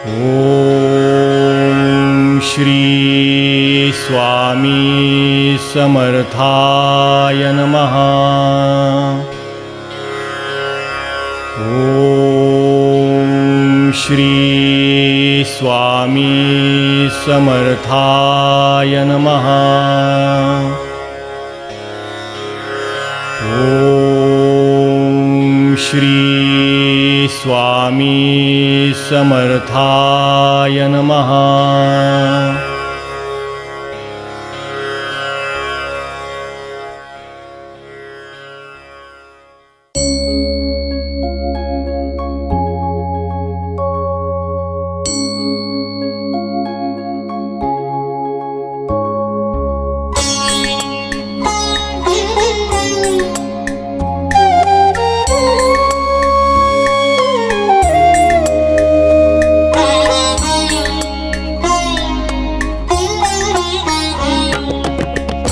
ओम श्री स्वामी समर्थाय नमः। ओम श्री स्वामी समर्थाय नमः। ओम श्री स्वामी समर्थाय नमः।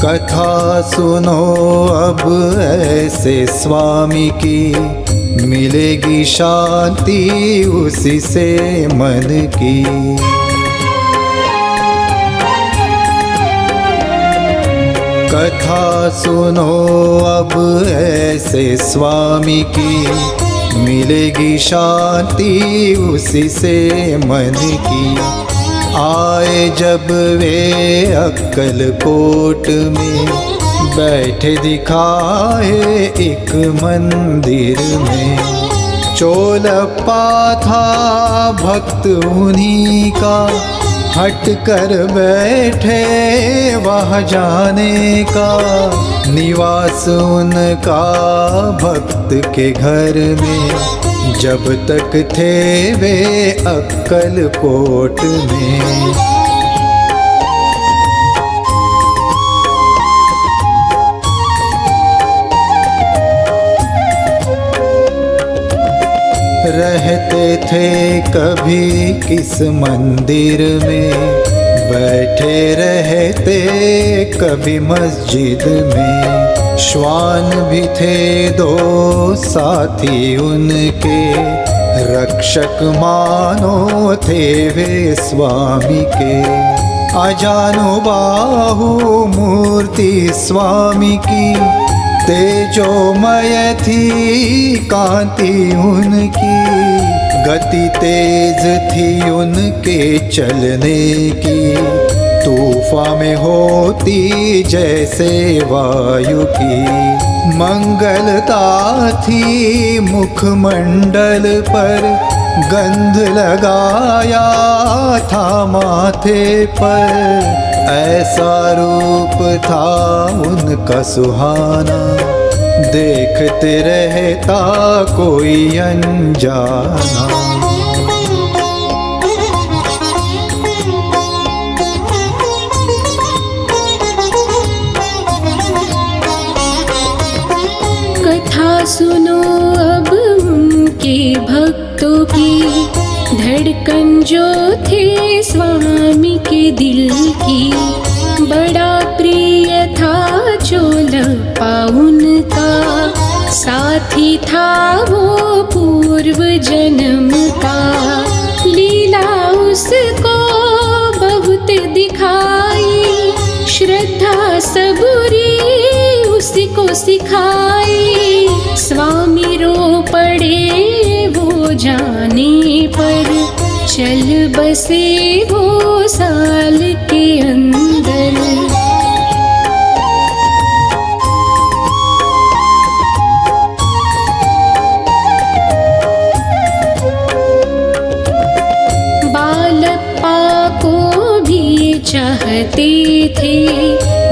कथा सुनो अब ऐसे स्वामी की, मिलेगी शांति उसी से मन की। कथा सुनो अब ऐसे स्वामी की, मिलेगी शांति उसी से मन की। आए जब वे अक्कलकोट में, बैठे दिखाए एक मंदिर में। चोलप्पा था भक्त उन्हीं का, हट कर बैठे वहाँ जाने का। निवास उनका भक्त के घर में, जब तक थे वे अक्कलकोट में। रहते थे कभी किस मंदिर में, बैठे रहते कभी मस्जिद में। श्वान भी थे दो साथी उनके, रक्षक मानो थे वे स्वामी के। अजानु बाहु मूर्ति स्वामी की, तेजोमय थी कांति उनकी। गति तेज थी उनके चलने की, तूफा में होती जैसे वायु की। मंगलता थी मुखमंडल पर, गंध लगाया था माथे पर। ऐसा रूप था उनका सुहाना, देखते रहता कोई अनजाना। कथा सुनो अब उनके भक्तों की, धड़कन जो थे स्वामी के दिल की। बड़ा प्रिय था चोलप्पा उनका, साथी था वो पूर्व जन्म का। लीला उसको बहुत दिखाई, श्रद्धा सबूरी उसी को सिखाई। स्वामी रो पड़े वो जाने पर, चल बसे वो साल के अंदर। बालप्पा को भी चाहते थे,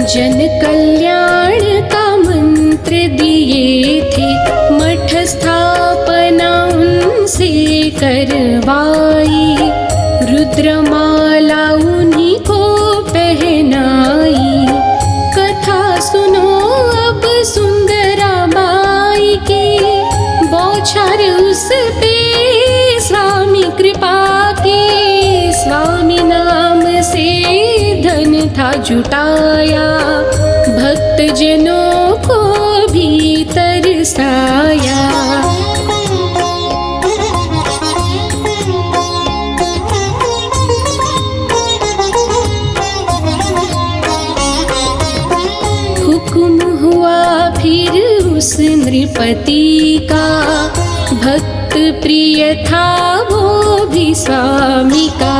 जन कल्याण का मंत्र दिए थे। मठ स्थापना उनसे करवाई, रुद्रमाला उन्हीं को पहनाई। कथा सुनो अब सुंदराबाई की, बौछार उस पे स्वामी कृपा की। स्वामी नाम से धन था जुटाया, भक्त जनों को भी तरसाया। फिर उस नृपति का, भक्त प्रिय था वो भी स्वामी का।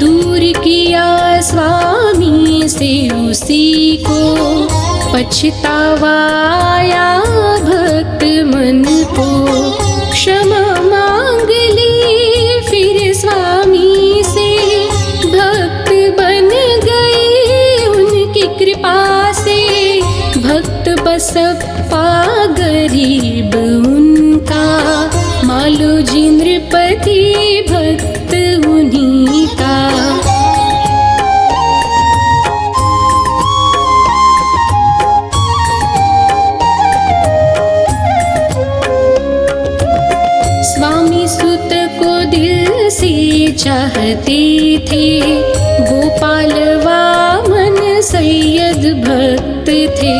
दूर किया स्वामी से उसी को, पछतावा आया भक्त मन को। क्षमा मांग ली फिर स्वामी से, भक्त बन गए उनकी कृपा से। भक्त बसप्पा गरीब उनका, मालो जी नृपति भक्त उन्हीं का। स्वामी सुत को दिल से चाहते थे, गोपाल वामन सैयद भक्त थे।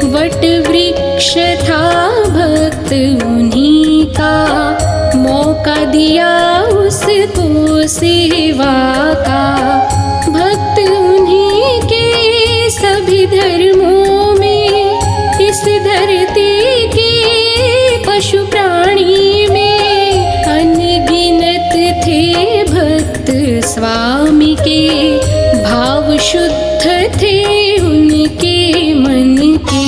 वट वृक्ष था भक्त उन्हीं का, मौका दिया उसको सेवा का। भक्त उन्हीं के सभी धर्मों में, इस धरती के पशु प्राणी में अनगिनत थे भक्त स्वामी के। भाव शुद्ध थे उनके मन के।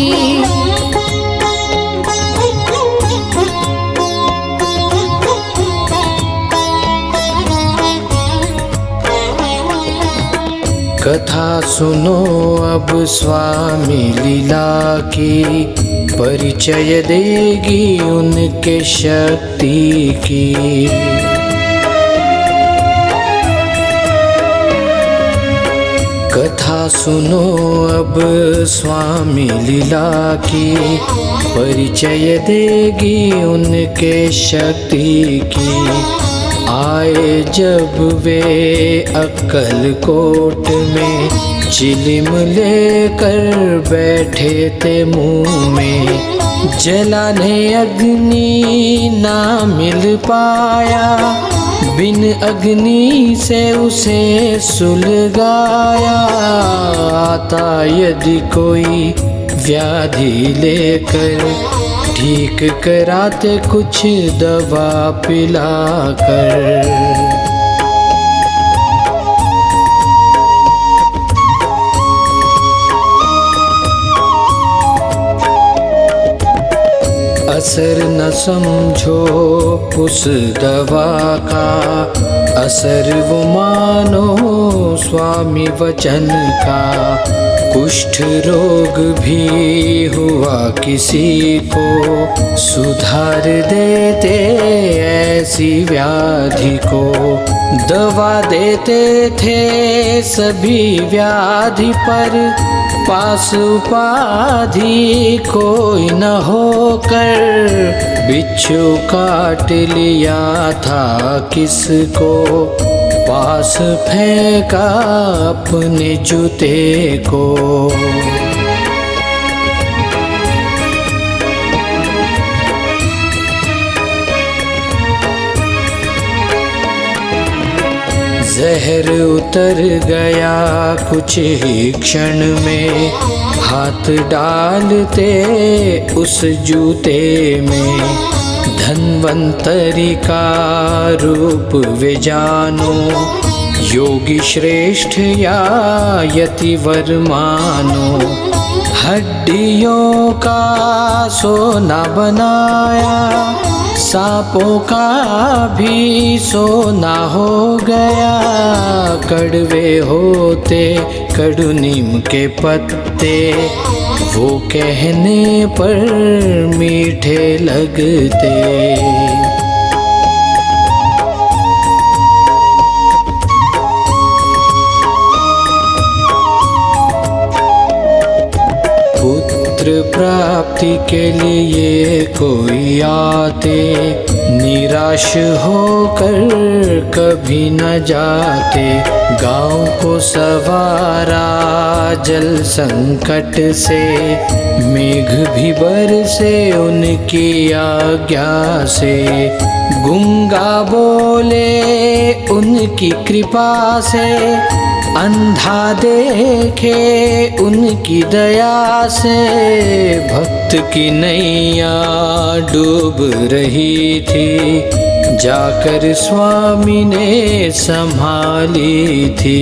कथा सुनो अब स्वामी लीला की, परिचय देगी उनके शक्ति की। कथा सुनो अब स्वामी लीला की, परिचय देगी उनके शक्ति की। आए जब वे अक्कलकोट में, चिलिम लेकर बैठे थे मुँह में। जलाने अग्नि ना मिल पाया, बिन अग्नि से उसे सुलगाया। आता यदि कोई व्याधि लेकर, ठीक कराते कुछ दवा पिलाकर। असर न समझो उस दवा का, असर वो मानो स्वामी वचन का। कुष्ठ रोग भी हुआ किसी को, सुधार देते ऐसी व्याधि को। दवा देते थे सभी व्याधि पर, पास उपाधि कोई न होकर। बिच्छू काट लिया था किसको, पास फेंका अपने जूते को। जहर उतर गया कुछ ही क्षण में, हाथ डालते उस जूते में। धन्वंतरी का रूप वे जानो, योगी श्रेष्ठ या यतिवर मानो। हड्डियों का सोना बनाया, सांपों का भी सोना हो गया। कड़वे होते कड़ू नीम के पत्ते, वो कहने पर मीठे लगते। पुत्र प्राप्ति के लिए कोई आते, निराश होकर कभी न जाते। गाँव को सवारा जल संकट से, मेघ भी बरसे उनकी आज्ञा से। गूंगा बोले उनकी कृपा से, अंधा देखे उनकी दया से भक्त की नैया डूब रही थी, जाकर स्वामी ने संभाली थी।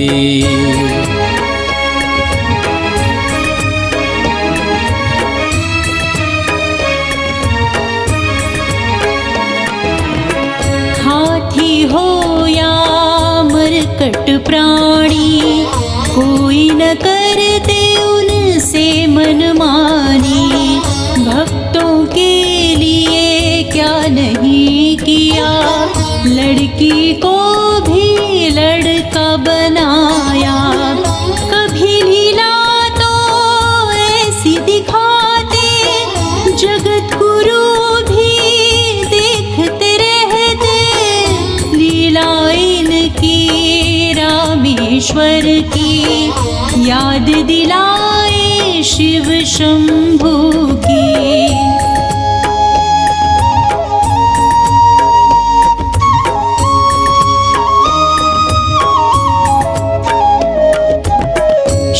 हाथी हो या मरकट प्राणी, कोई न करते उनसे मनमानी। भक्तों के लिए क्या नहीं किया, लड़की को भी लड़का बनाया। कभी लीला तो ऐसी दिखाते, जगत गुरु भी देखते रहते। लीला इनकी रामेश्वर की, याद दिलाए शिव शंभू की।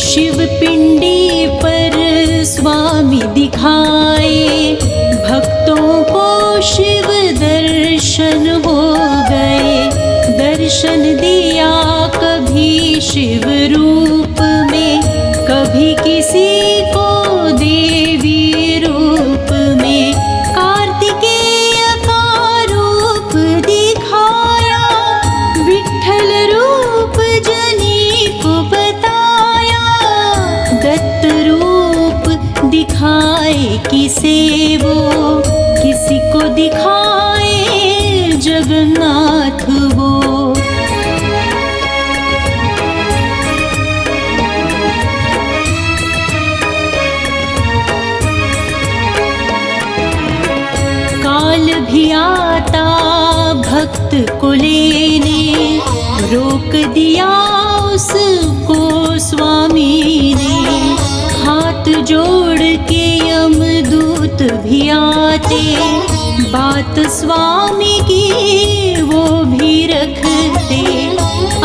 शिव पिंडी पर स्वामी दिखाए, भक्तों को शिव दर्शन हो गए। दर्शन दिया कभी शिव रूप में, कभी किसी को देवी रूप में। कार्तिकेय का रूप दिखाया, विठ्ठल रूप जनी को बताया। दत्त रूप दिखाए किसे वो, किसी को दिखाए जगन्नाथ वो। काल भी आता भक्त को लेने, रोक दिया उसको स्वामी ने। हाथ जोड़ के यमदूत भी आते, बात स्वामी की वो भी रखते।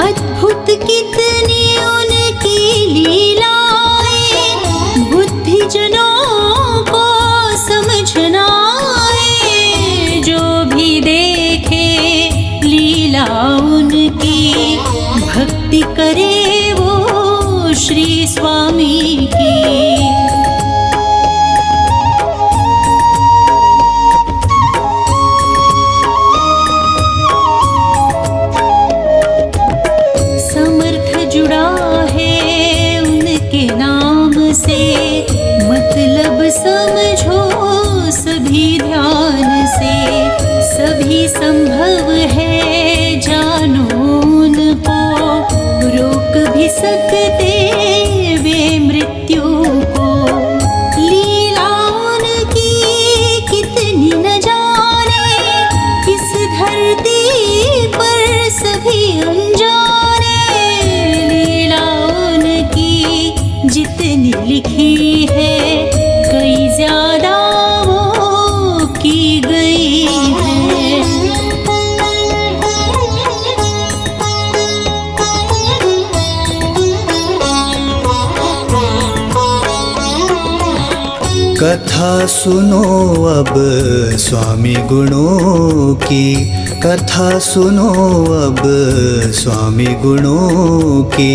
अद्भुत कितनी उनकी लीलाएं, बुद्धिजनों को समझना आए। जो भी देखे लीला उनकी, भक्ति करे वो श्री स्वामी की। जुड़ा है उनके नाम से, मतलब समझो सभी ध्यान से। सभी संभव है जानो उनको, रोक भी सकते वे मृत्यु को। लीला उनकी कितनी न जाने, इस धरती पर सभी अनजाने। जितनी लिखी है कई ज्यादा वो की गई है। कथा सुनो अब स्वामी गुणों की, कथा सुनो अब स्वामी गुणों की।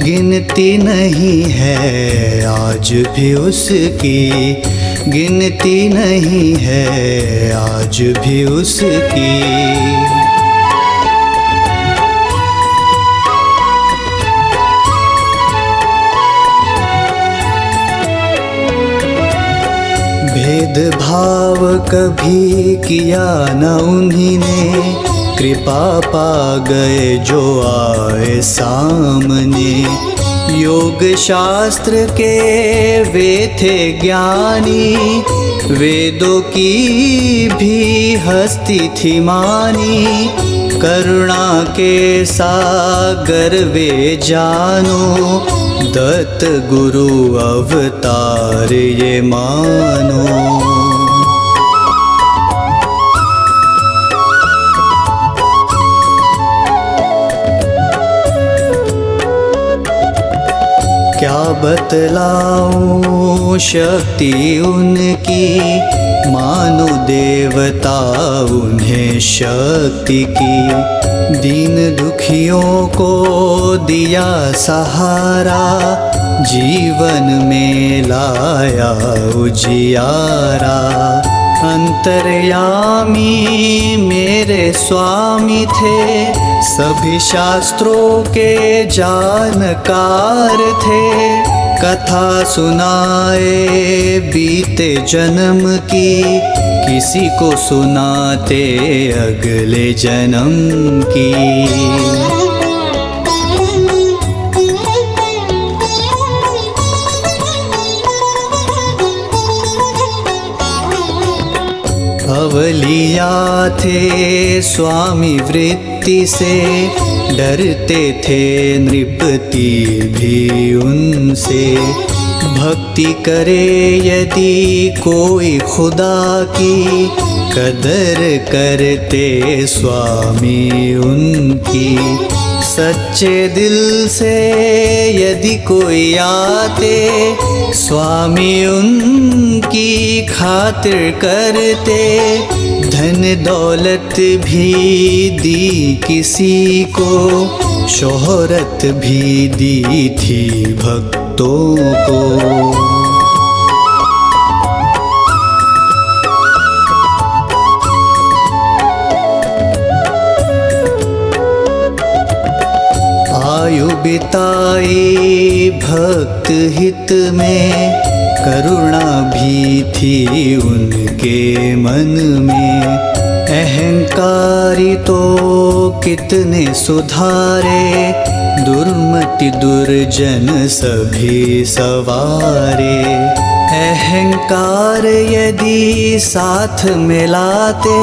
गिनती नहीं है आज भी उसकी, गिनती नहीं है आज भी उसकी। भेदभाव कभी किया न उन्हीं ने, कृपा पा गए जो आए सामने। योग शास्त्र के वे थे ज्ञानी, वेदों की भी हस्ती थी मानी। करुणा के सागर वे जानो, दत्त गुरु अवतार ये मानो। बतलाऊं शक्ति उनकी, मानो देवता उन्हें शक्ति की। दीन दुखियों को दिया सहारा, जीवन में लाया उजियारा। अंतर्यामी मेरे स्वामी थे, सभी शास्त्रों के जानकार थे। कथा सुनाए बीते जन्म की, किसी को सुनाते अगले जन्म की। अवलिया थे स्वामी वृत्ति से, डरते थे नृपति भी उनसे। भक्ति करे यदि कोई खुदा की, कदर करते स्वामी उनकी। सच्चे दिल से यदि कोई आते, स्वामी उनकी खातिर करते। धन दौलत भी दी किसी को, शोहरत भी दी थी भक्तों को। आयु बिताई भक्त हित में, करुणा भी थी उनके मन में। अहंकारी तो कितने सुधारे, दुर्मति दुर्जन सभी सवारे। अहंकार यदि साथ मिलाते,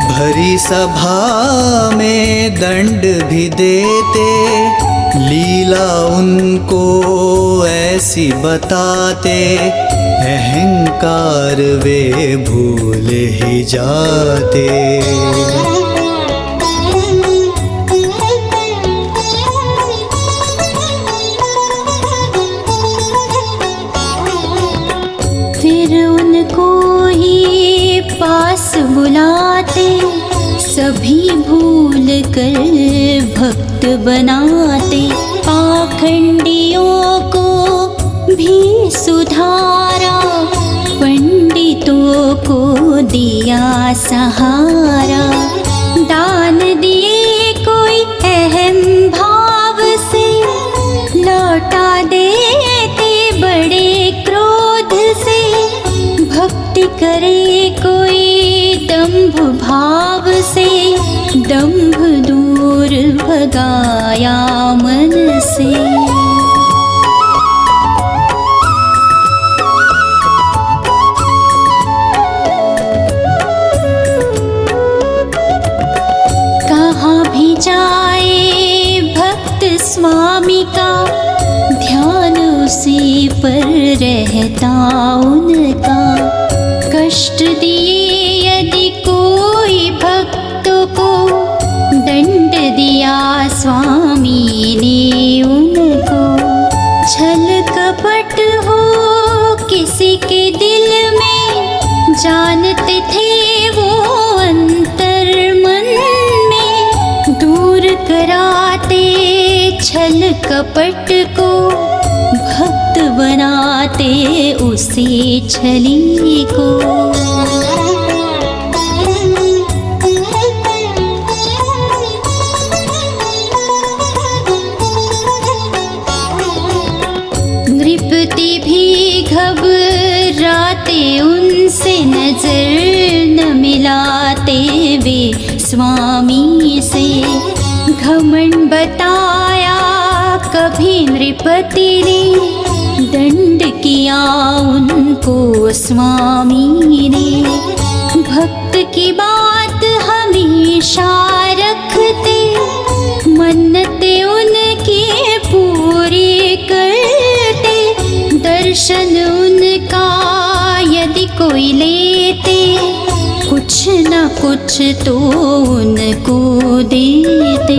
भरी सभा में दंड भी देते। लीला उनको ऐसी बताते, अहंकार वे भूल ही जाते। फिर उनको ही पास बुलाते, सभी भूल कर भक्त बनाते। पाखंडियों को भी सुधारा, पंडितों को दिया सहारा। दान दिए कोई अहम भाव से, लौटा देते बड़े क्रोध से। भक्ति करे कोई दंभ भाव से, दंभ दूर भगाया मन से। कहाँ भी जाए भक्त स्वामी का, ध्यान उसी पर रहता उनका। कष्ट दिए यदि कोई भक्तों को, दंड दिया स्वामी ने उनको। छल कपट हो किसी के दिल में, जानते थे वो अंतर मन में। दूर कराते छल कपट को, भक्त बनाते उसी छली को। नृपति भी घबराते उनसे, नजर न मिलाते वे स्वामी से। घमंड बताया कभी नृपति ने, दंड किया उनको स्वामी ने। भक्त की बात हमेशा रखते, मन्नते उनकी पूरी करते। दर्शन उनका यदि कोई लेते, कुछ न कुछ तो उनको देते।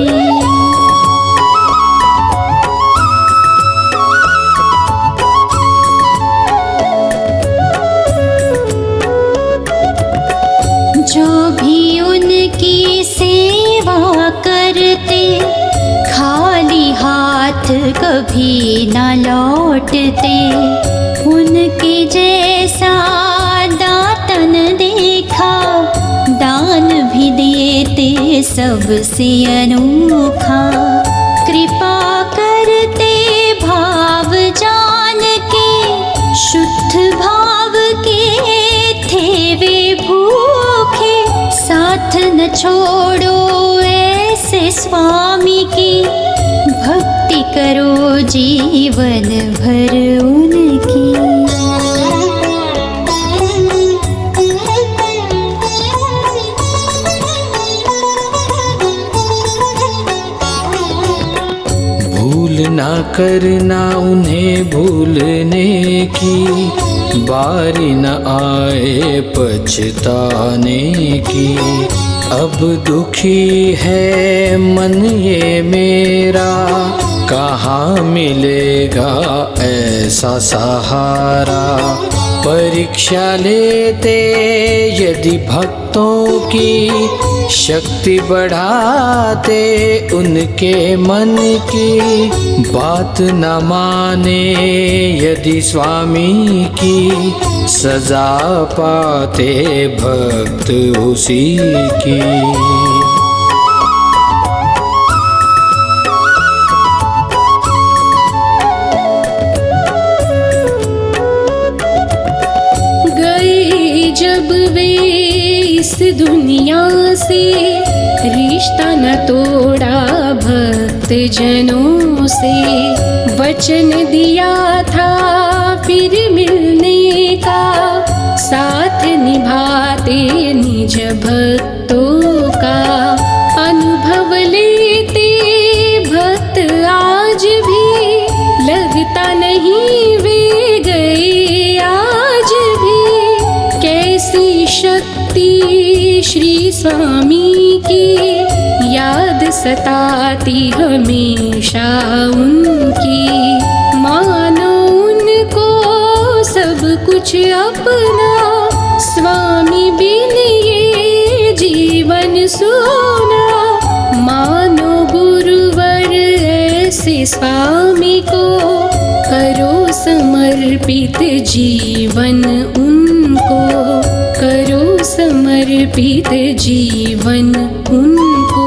कभी न लौटते। उनके जैसा दातन देखा, दान भी देते सबसे अनोखा। कृपा करते भाव जान के, शुद्ध भाव के थे वे भूखे। साथ न छोड़ो ऐसे स्वामी की, भक्ति करो जीवन भर उनकी। भूल ना करना उन्हें भूलने की, बारी न आए पछताने की। अब दुखी है मन ये मेरा, कहाँ मिलेगा ऐसा सहारा। परीक्षा लेते यदि भक्तों की, शक्ति बढ़ाते उनके मन की। बात न माने यदि स्वामी की, सजा पाते भक्त उसी की। जब वे इस दुनिया से, रिश्ता न तोड़ा भक्त जनों से। वचन दिया था फिर मिलने का, साथ निभाते निज भक्तों का। अनुभव लेते भक्त आज भी, लगता नहीं वे गए आज भी। कैसी शक्ति श्री स्वामी की, याद सताती हमेशा उनकी। मानो उनको सब कुछ अपना, स्वामी बिन ये जीवन सूना। मानो गुरुवर ऐसे स्वामी को, करो समर्पित जीवन उनको। करो समर्पित जीवन उनको,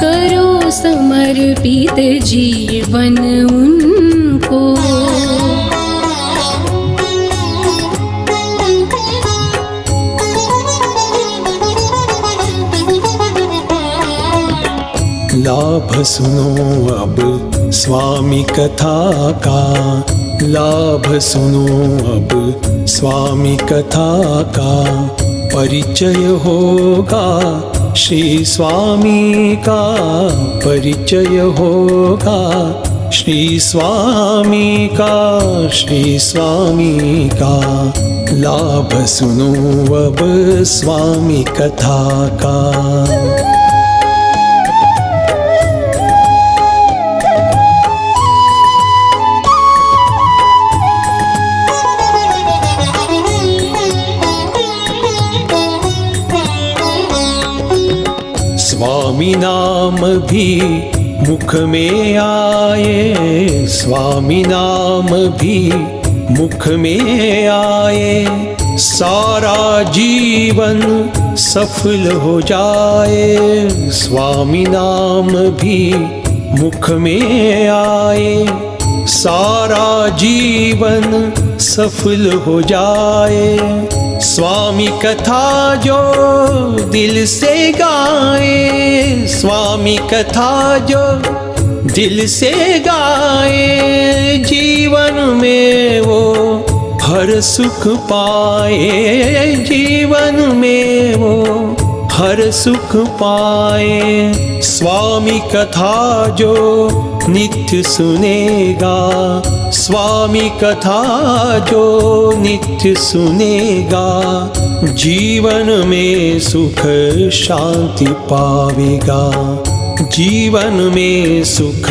करो समर्पित जीवन उनको। लाभ सुनो अब स्वामी कथा का, लाभ सुनो अब स्वामी कथा का। परिचय होगा श्री स्वामी का, परिचय होगा श्री स्वामी का, श्री स्वामी का। लाभ सुनो अब स्वामी कथा का। स्वामी नाम भी मुख में आए, स्वामी नाम भी मुख में आए। सारा जीवन सफल हो जाए, स्वामी नाम भी मुख में आए। सारा जीवन सफल हो जाए। स्वामी कथा जो दिल से गाए, स्वामी कथा जो दिल से गाए। जीवन में वो हर सुख पाए, जीवन में वो हर सुख पाए। स्वामी कथा जो नित्य सुनेगा, स्वामी कथा जो नित्य सुनेगा। जीवन में सुख शांति पावेगा, जीवन में सुख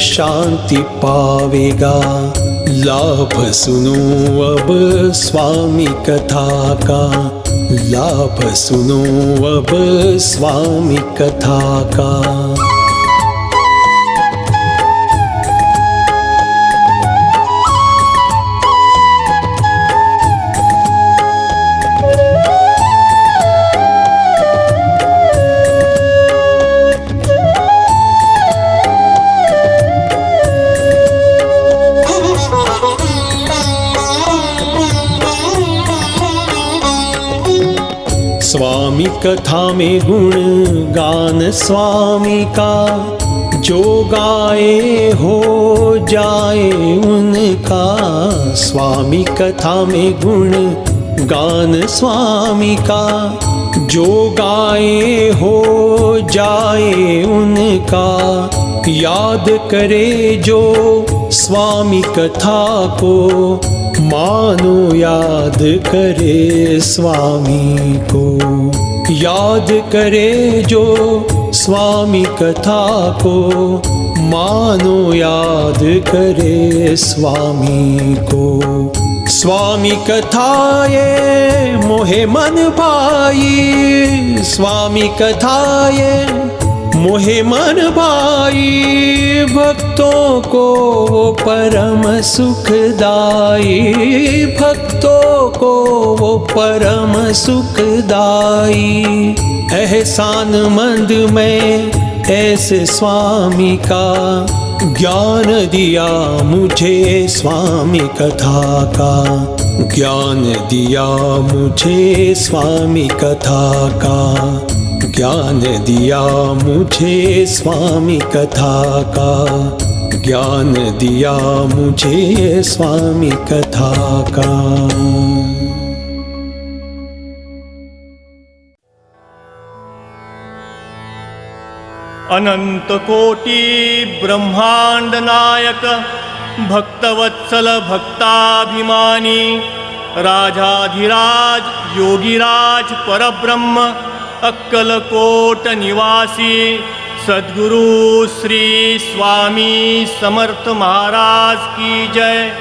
शांति पावेगा। लाभ सुनो अब स्वामी कथा का, लाभ सुनो अब स्वामी कथा का। स्वामी कथा में गुण गान स्वामी का, जो गाए हो जाए उनका। स्वामी कथा में गुण गान स्वामी का, जो गाए हो जाए उनका। याद करे जो स्वामी कथा को, मानो याद करे स्वामी को। याद करे जो स्वामी कथा को, मानो याद करे स्वामी को। स्वामी कथा ये मोहे मन भाई, स्वामी कथा ये मोहे मन भाई। भक्तों को वो परम सुखदाई, भक्तों को वो परम सुखदाई। एहसान मंद में ऐसे स्वामी का, ज्ञान दिया मुझे स्वामी कथा का। ज्ञान दिया मुझे स्वामी कथा का, ज्ञान दिया मुझे स्वामी कथा का। ज्ञान दिया मुझे स्वामी कथा का। अनंत कोटि ब्रह्मांड नायक, भक्तवत्सल भक्ताभिमानी, राजाधिराज योगिराज परब्रह्म, अक्कलकोट निवासी सद्गुरु श्री स्वामी समर्थ महाराज की जय।